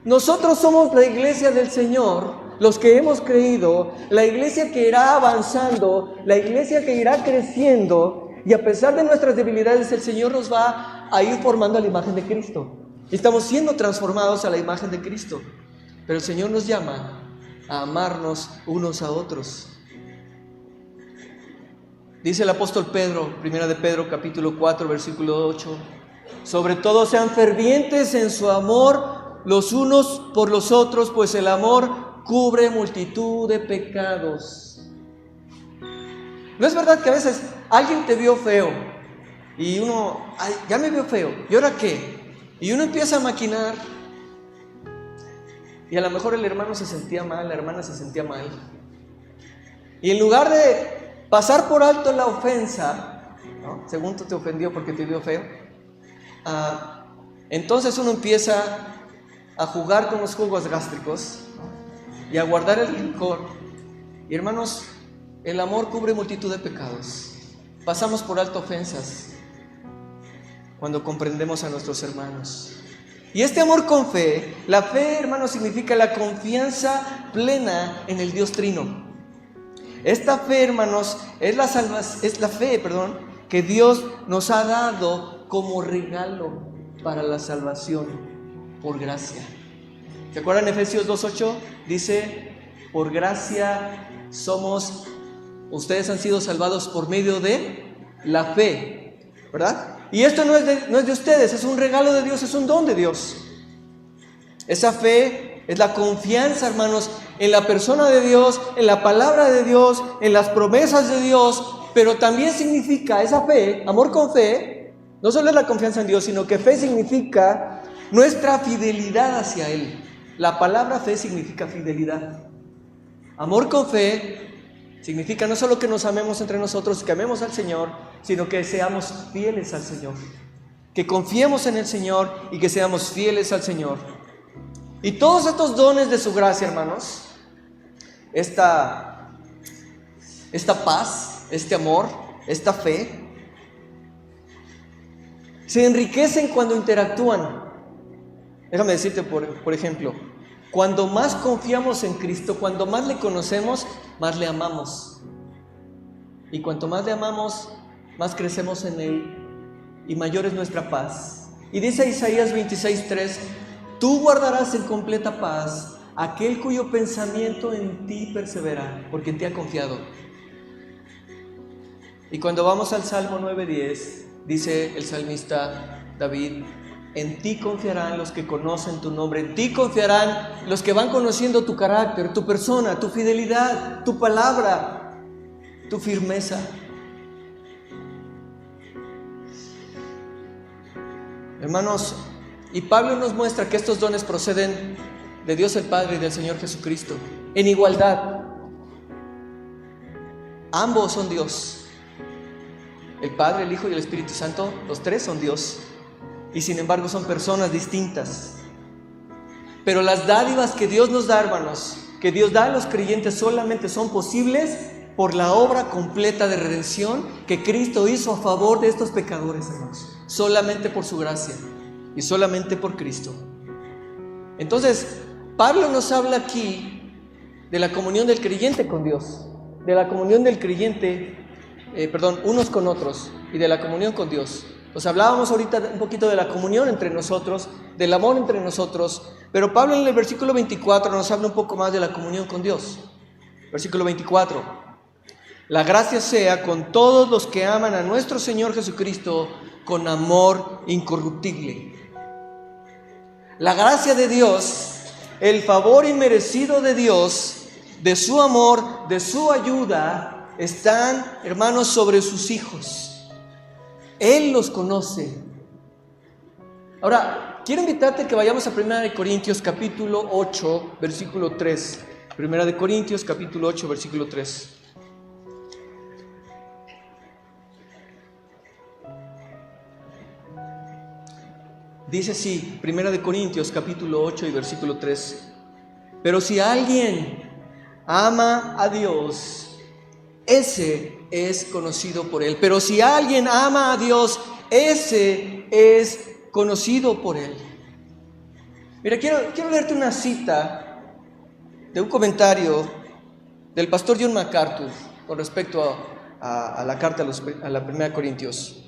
[SPEAKER 2] nosotros somos la iglesia del Señor, los que hemos creído, la iglesia que irá avanzando, la iglesia que irá creciendo, y a pesar de nuestras debilidades, el Señor nos va a ir formando a la imagen de Cristo. Estamos siendo transformados a la imagen de Cristo, pero el Señor nos llama a amarnos unos a otros. Dice el apóstol Pedro, 1 de Pedro capítulo 4, versículo 8, sobre todo sean fervientes en su amor los unos por los otros, pues el amor cubre multitud de pecados. ¿No es verdad que a veces alguien te vio feo y uno, ay, ya me vio feo, ¿y ahora qué? Y uno empieza a maquinar y a lo mejor el hermano se sentía mal, la hermana se sentía mal. Y en lugar de pasar por alto la ofensa, ¿no? Según tú te ofendió porque te vio feo, entonces uno empieza a jugar con los jugos gástricos y a guardar el rencor. Y hermanos, el amor cubre multitud de pecados. Pasamos por alto ofensas cuando comprendemos a nuestros hermanos. Y este amor con fe, la fe, hermanos, significa la confianza plena en el Dios Trino. Esta fe, hermanos, es la fe que Dios nos ha dado como regalo para la salvación por gracia. ¿Se acuerdan Efesios 2:8? Dice, por gracia ustedes han sido salvados por medio de la fe, ¿verdad? Y esto no es de ustedes, es un regalo de Dios, es un don de Dios. Esa fe es la confianza, hermanos, en la persona de Dios, en la palabra de Dios, en las promesas de Dios, pero también significa esa fe, amor con fe. No solo es la confianza en Dios, sino que fe significa nuestra fidelidad hacia Él. La palabra fe significa fidelidad. Amor con fe significa no solo que nos amemos entre nosotros, que amemos al Señor, sino que seamos fieles al Señor. Que confiemos en el Señor y que seamos fieles al Señor. Y todos estos dones de su gracia, hermanos, esta paz, este amor, esta fe, se enriquecen cuando interactúan. Déjame decirte, por ejemplo, cuando más confiamos en Cristo, cuando más le conocemos, más le amamos. Y cuanto más le amamos, más crecemos en Él y mayor es nuestra paz. Y dice Isaías 26:3, tú guardarás en completa paz aquel cuyo pensamiento en ti persevera, porque en ti ha confiado. Y cuando vamos al Salmo 9:10, dice el salmista David, en ti confiarán los que conocen tu nombre, en ti confiarán los que van conociendo tu carácter, tu persona, tu fidelidad, tu palabra, tu firmeza. Hermanos, y Pablo nos muestra que estos dones proceden de Dios el Padre y del Señor Jesucristo, en igualdad. Ambos son Dios. El Padre, el Hijo y el Espíritu Santo, los tres son Dios. Y sin embargo son personas distintas. Pero las dádivas que Dios nos da, hermanos, que Dios da a los creyentes, solamente son posibles por la obra completa de redención que Cristo hizo a favor de estos pecadores, hermanos. Solamente por su gracia y solamente por Cristo. Entonces, Pablo nos habla aquí de la comunión del creyente con Dios, de la comunión del creyente, unos con otros y de la comunión con Dios. Pues hablábamos ahorita un poquito de la comunión entre nosotros, del amor entre nosotros, pero Pablo en el versículo 24 nos habla un poco más de la comunión con Dios. Versículo 24: la gracia sea con todos los que aman a nuestro Señor Jesucristo con amor incorruptible. La gracia de Dios, el favor inmerecido de Dios, de su amor, de su ayuda, están, hermanos, sobre sus hijos. Él los conoce. Ahora, quiero invitarte a que vayamos a 1 Corintios capítulo 8, versículo 3. 1 Corintios capítulo 8, versículo 3. Dice así, 1 Corintios capítulo 8 y versículo 3. Pero si alguien ama a Dios, ese es conocido por Él. Pero si alguien ama a Dios, ese es conocido por Él. Mira, quiero leerte una cita de un comentario del pastor John MacArthur con respecto a la carta a la 1 Corintios.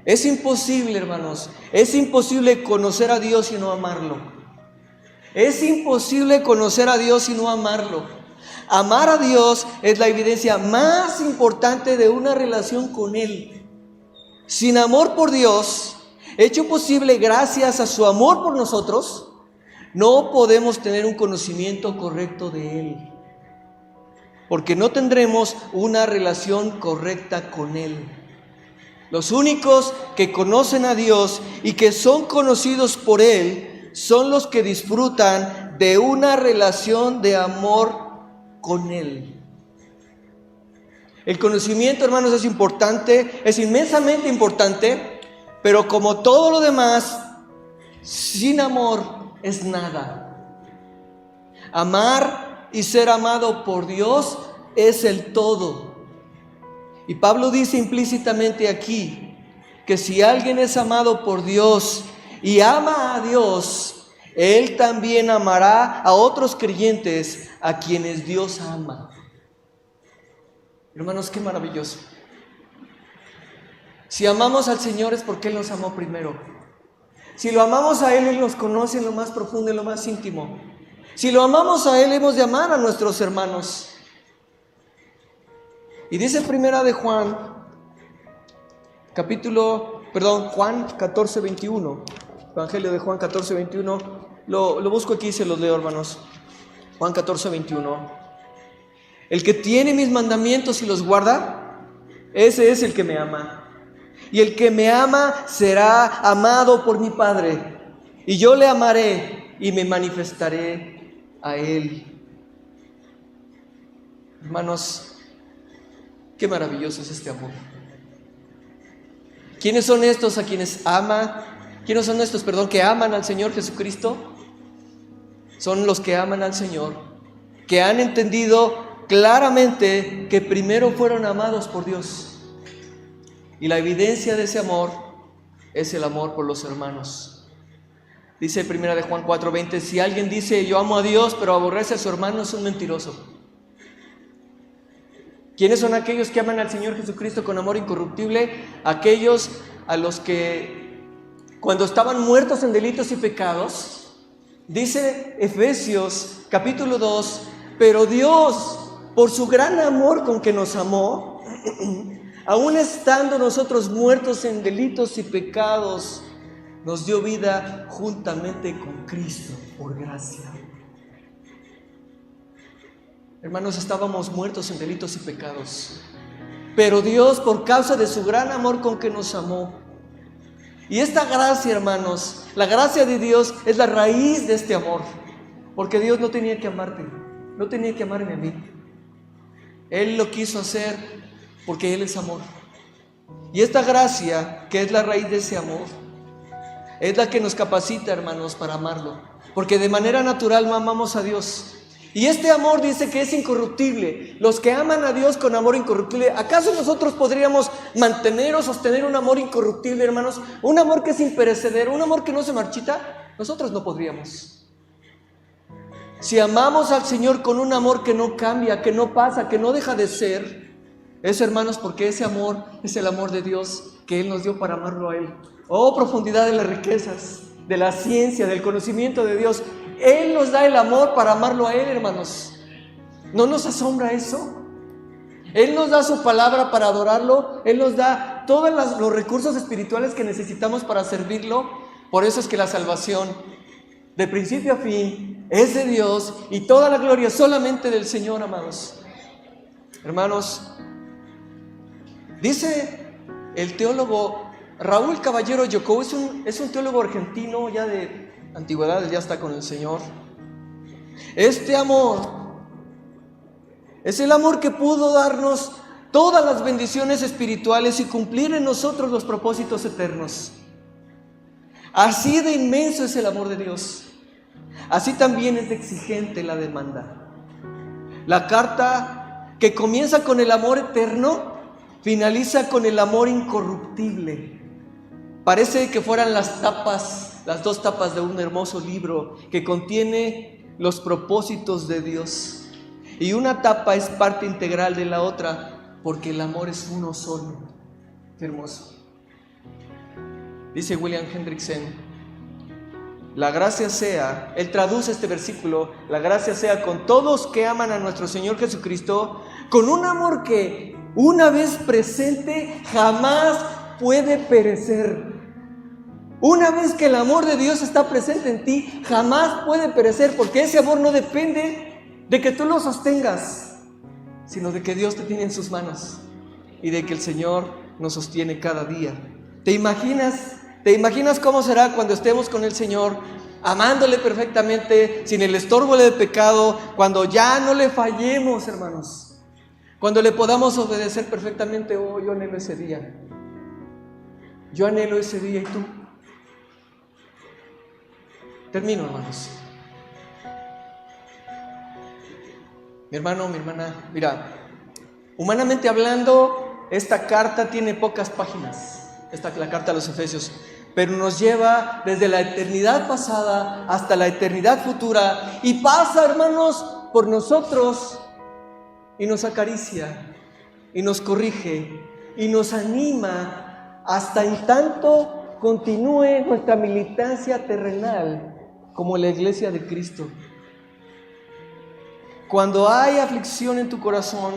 [SPEAKER 2] Es imposible, hermanos, es imposible conocer a Dios y no amarlo. Es imposible conocer a Dios y no amarlo. Amar a Dios es la evidencia más importante de una relación con Él. Sin amor por Dios, hecho posible gracias a su amor por nosotros, no podemos tener un conocimiento correcto de Él, porque no tendremos una relación correcta con Él. Los únicos que conocen a Dios y que son conocidos por Él son los que disfrutan de una relación de amor con Él. El conocimiento, hermanos, es importante, es inmensamente importante, pero como todo lo demás, sin amor es nada. Amar y ser amado por Dios es el todo. Y Pablo dice implícitamente aquí que si alguien es amado por Dios y ama a Dios, él también amará a otros creyentes a quienes Dios ama. Hermanos, qué maravilloso. Si amamos al Señor es porque Él nos amó primero. Si lo amamos a Él, Él nos conoce en lo más profundo, en lo más íntimo. Si lo amamos a Él, hemos de amar a nuestros hermanos. Y dice primera de Juan, Juan 14, 21. Evangelio de Juan 14, 21. Lo busco aquí y se los leo, hermanos. Juan 14, 21. El que tiene mis mandamientos y los guarda, ese es el que me ama. Y el que me ama será amado por mi Padre. Y yo le amaré y me manifestaré a él. Hermanos, qué maravilloso es este amor. ¿Quiénes son estos a quienes ama? ¿Quiénes son estos, que aman al Señor Jesucristo? Son los que aman al Señor, que han entendido claramente que primero fueron amados por Dios. Y la evidencia de ese amor es el amor por los hermanos. Dice 1 de Juan 4:20, si alguien dice yo amo a Dios pero aborrece a su hermano, es un mentiroso. ¿Quiénes son aquellos que aman al Señor Jesucristo con amor incorruptible? Aquellos a los que cuando estaban muertos en delitos y pecados, dice Efesios capítulo 2, pero Dios, por su gran amor con que nos amó, aún estando nosotros muertos en delitos y pecados, nos dio vida juntamente con Cristo, por gracia. Hermanos, estábamos muertos en delitos y pecados, pero Dios, por causa de su gran amor con que nos amó, y esta gracia, hermanos, la gracia de Dios es la raíz de este amor, porque Dios no tenía que amarte, no tenía que amarme a mí. Él lo quiso hacer porque Él es amor. Y esta gracia, que es la raíz de ese amor, es la que nos capacita, hermanos, para amarlo, porque de manera natural no amamos a Dios. Y este amor dice que es incorruptible. Los que aman a Dios con amor incorruptible, ¿acaso nosotros podríamos mantener o sostener un amor incorruptible, hermanos? Un amor que es imperecedero, un amor que no se marchita. Nosotros no podríamos. si amamos al Señor con un amor que no cambia, que no pasa, que no deja de ser, es, hermanos, porque ese amor es el amor de Dios que Él nos dio para amarlo a Él. Oh, profundidad de las riquezas, de la ciencia, del conocimiento de Dios. Él nos da el amor para amarlo a Él, hermanos. ¿No nos asombra eso? Él nos da su palabra para adorarlo. Él nos da todos los recursos espirituales que necesitamos para servirlo. Por eso es que la salvación, de principio a fin, es de Dios y toda la gloria solamente del Señor, amados. Hermanos, dice el teólogo Raúl Caballero Yocou, es un teólogo argentino ya de antigüedad, ya está con el Señor. Este amor es el amor que pudo darnos todas las bendiciones espirituales y cumplir en nosotros los propósitos eternos. Así de inmenso es el amor de Dios. Así también es de exigente la demanda. La carta que comienza con el amor eterno, finaliza con el amor incorruptible. Parece que fueran las dos tapas de un hermoso libro que contiene los propósitos de Dios. Y una tapa es parte integral de la otra, porque el amor es uno solo. Qué hermoso. Dice William Hendrickson, la gracia sea, él traduce este versículo, la gracia sea con todos que aman a nuestro Señor Jesucristo, con un amor que, una vez presente, jamás puede perecer. Una vez que el amor de Dios está presente en ti, jamás puede perecer, porque ese amor no depende de que tú lo sostengas, sino de que Dios te tiene en sus manos y de que el Señor nos sostiene cada día. ¿Te imaginas cómo será cuando estemos con el Señor, amándole perfectamente, sin el estorbo del pecado, cuando ya no le fallemos, hermanos? Cuando le podamos obedecer perfectamente. Oh, yo anhelo ese día. Yo anhelo ese día, ¿y tú? Termino, hermanos. Mi hermano, mi hermana, mira, humanamente hablando, esta carta tiene pocas páginas, la carta a los Efesios, pero nos lleva desde la eternidad pasada hasta la eternidad futura y pasa, hermanos, por nosotros y nos acaricia y nos corrige y nos anima hasta en tanto continúe nuestra militancia terrenal como la iglesia de Cristo. Cuando hay aflicción en tu corazón,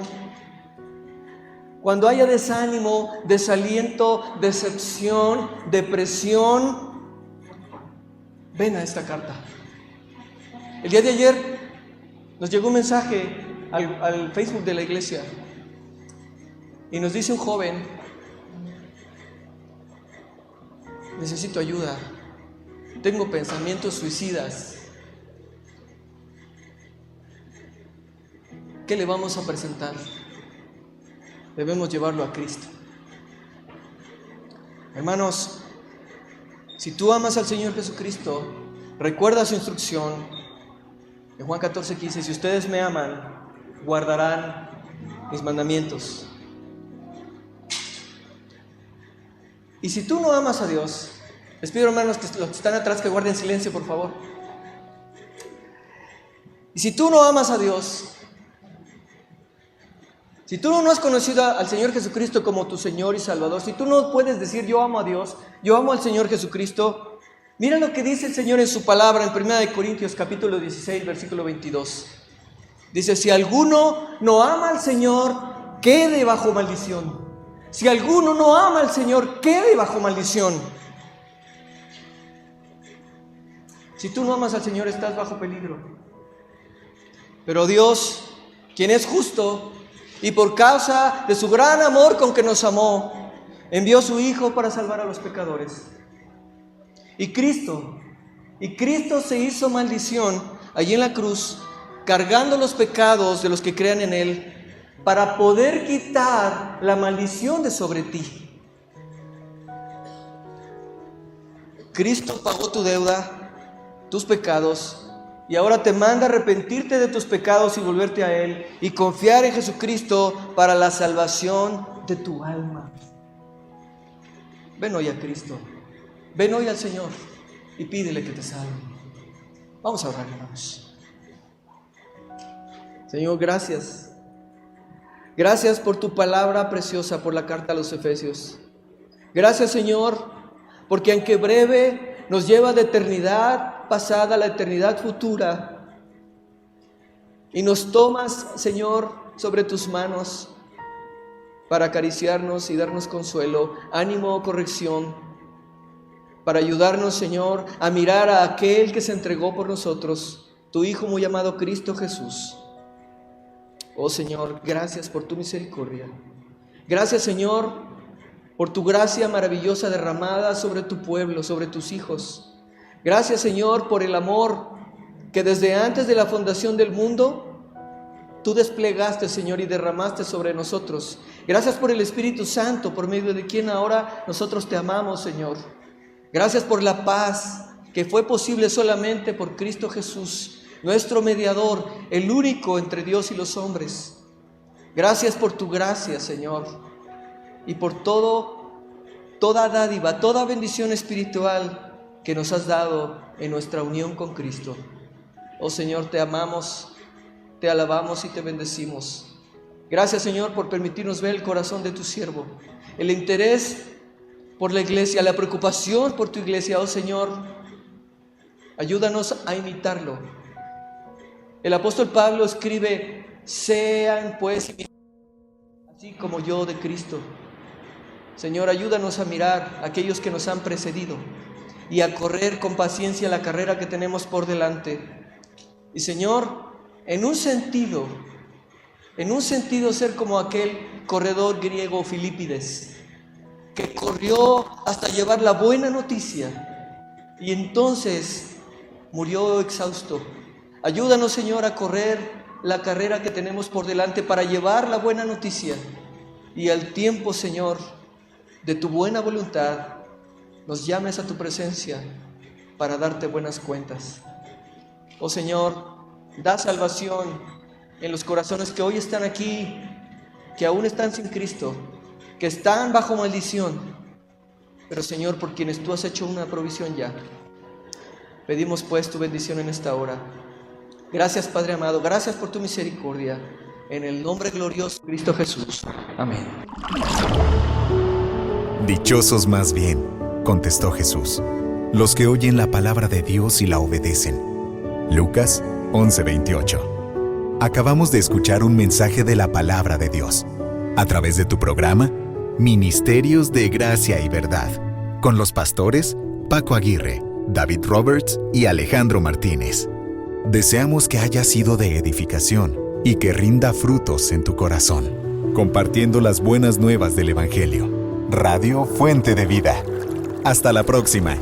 [SPEAKER 2] cuando haya desánimo, desaliento, decepción, depresión, ven a esta carta. El día de ayer nos llegó un mensaje al Facebook de la iglesia y nos dice un joven: necesito ayuda, tengo pensamientos suicidas. ¿Qué le vamos a presentar? Debemos llevarlo a Cristo. Hermanos, si tú amas al Señor Jesucristo, recuerda su instrucción en Juan 14:15: si ustedes me aman, guardarán mis mandamientos. Y si tú no amas a Dios, les pido, hermanos, que los que están atrás que guarden silencio, por favor. Y si tú no amas a Dios, si tú no has conocido al Señor Jesucristo como tu Señor y Salvador, si tú no puedes decir yo amo a Dios, yo amo al Señor Jesucristo, mira lo que dice el Señor en su palabra en 1 Corintios capítulo 16, versículo 22. Dice: si alguno no ama al Señor, quede bajo maldición. Si alguno no ama al Señor, quede bajo maldición. Si tú no amas al Señor, estás bajo peligro. Pero Dios, quien es justo, y por causa de su gran amor con que nos amó, envió a su Hijo para salvar a los pecadores. Y Cristo se hizo maldición allí en la cruz, cargando los pecados de los que crean en Él, para poder quitar la maldición de sobre ti. Cristo pagó tu deuda, tus pecados, y ahora te manda arrepentirte de tus pecados y volverte a Él y confiar en Jesucristo para la salvación de tu alma. Ven hoy a Cristo, ven hoy al Señor y pídele que te salve. Vamos a orar, hermanos. Señor, gracias. Gracias por tu palabra preciosa, por la carta a los Efesios. Gracias, Señor, porque aunque breve nos lleva de eternidad pasada a la eternidad futura, y nos tomas, Señor, sobre tus manos para acariciarnos y darnos consuelo, ánimo, corrección, para ayudarnos, Señor, a mirar a aquel que se entregó por nosotros, tu Hijo muy amado Cristo Jesús. Oh Señor, gracias por tu misericordia. Gracias, Señor, por tu gracia maravillosa derramada sobre tu pueblo, sobre tus hijos. Gracias, Señor, por el amor que desde antes de la fundación del mundo tú desplegaste, Señor, y derramaste sobre nosotros. Gracias por el Espíritu Santo, por medio de quien ahora nosotros te amamos, Señor. Gracias por la paz que fue posible solamente por Cristo Jesús, nuestro mediador, el único entre Dios y los hombres. Gracias por tu gracia, Señor, y por toda dádiva, toda bendición espiritual que nos has dado en nuestra unión con Cristo. Oh Señor, te amamos, te alabamos y te bendecimos. Gracias, Señor, por permitirnos ver el corazón de tu siervo, el interés por la iglesia, la preocupación por tu iglesia. Oh Señor, ayúdanos a imitarlo. El apóstol Pablo escribe: sean pues así como yo de Cristo. Señor, ayúdanos a mirar a aquellos que nos han precedido y a correr con paciencia la carrera que tenemos por delante. Y Señor, en un sentido ser como aquel corredor griego Filipides, que corrió hasta llevar la buena noticia y entonces murió exhausto. Ayúdanos, Señor, a correr la carrera que tenemos por delante para llevar la buena noticia, y al tiempo, Señor, de tu buena voluntad, nos llames a tu presencia para darte buenas cuentas. Oh Señor, da salvación en los corazones que hoy están aquí, que aún están sin Cristo, que están bajo maldición, pero Señor, por quienes tú has hecho una provisión ya. Pedimos pues tu bendición en esta hora. Gracias, Padre amado, gracias por tu misericordia, en el nombre glorioso de Cristo Jesús. Amén.
[SPEAKER 1] Dichosos más bien, contestó Jesús, los que oyen la palabra de Dios y la obedecen. Lucas 11:28. Acabamos de escuchar un mensaje de la palabra de Dios, a través de tu programa, Ministerios de Gracia y Verdad, con los pastores Paco Aguirre, David Roberts y Alejandro Martínez. Deseamos que haya sido de edificación y que rinda frutos en tu corazón, compartiendo las buenas nuevas del Evangelio. Radio Fuente de Vida. Hasta la próxima.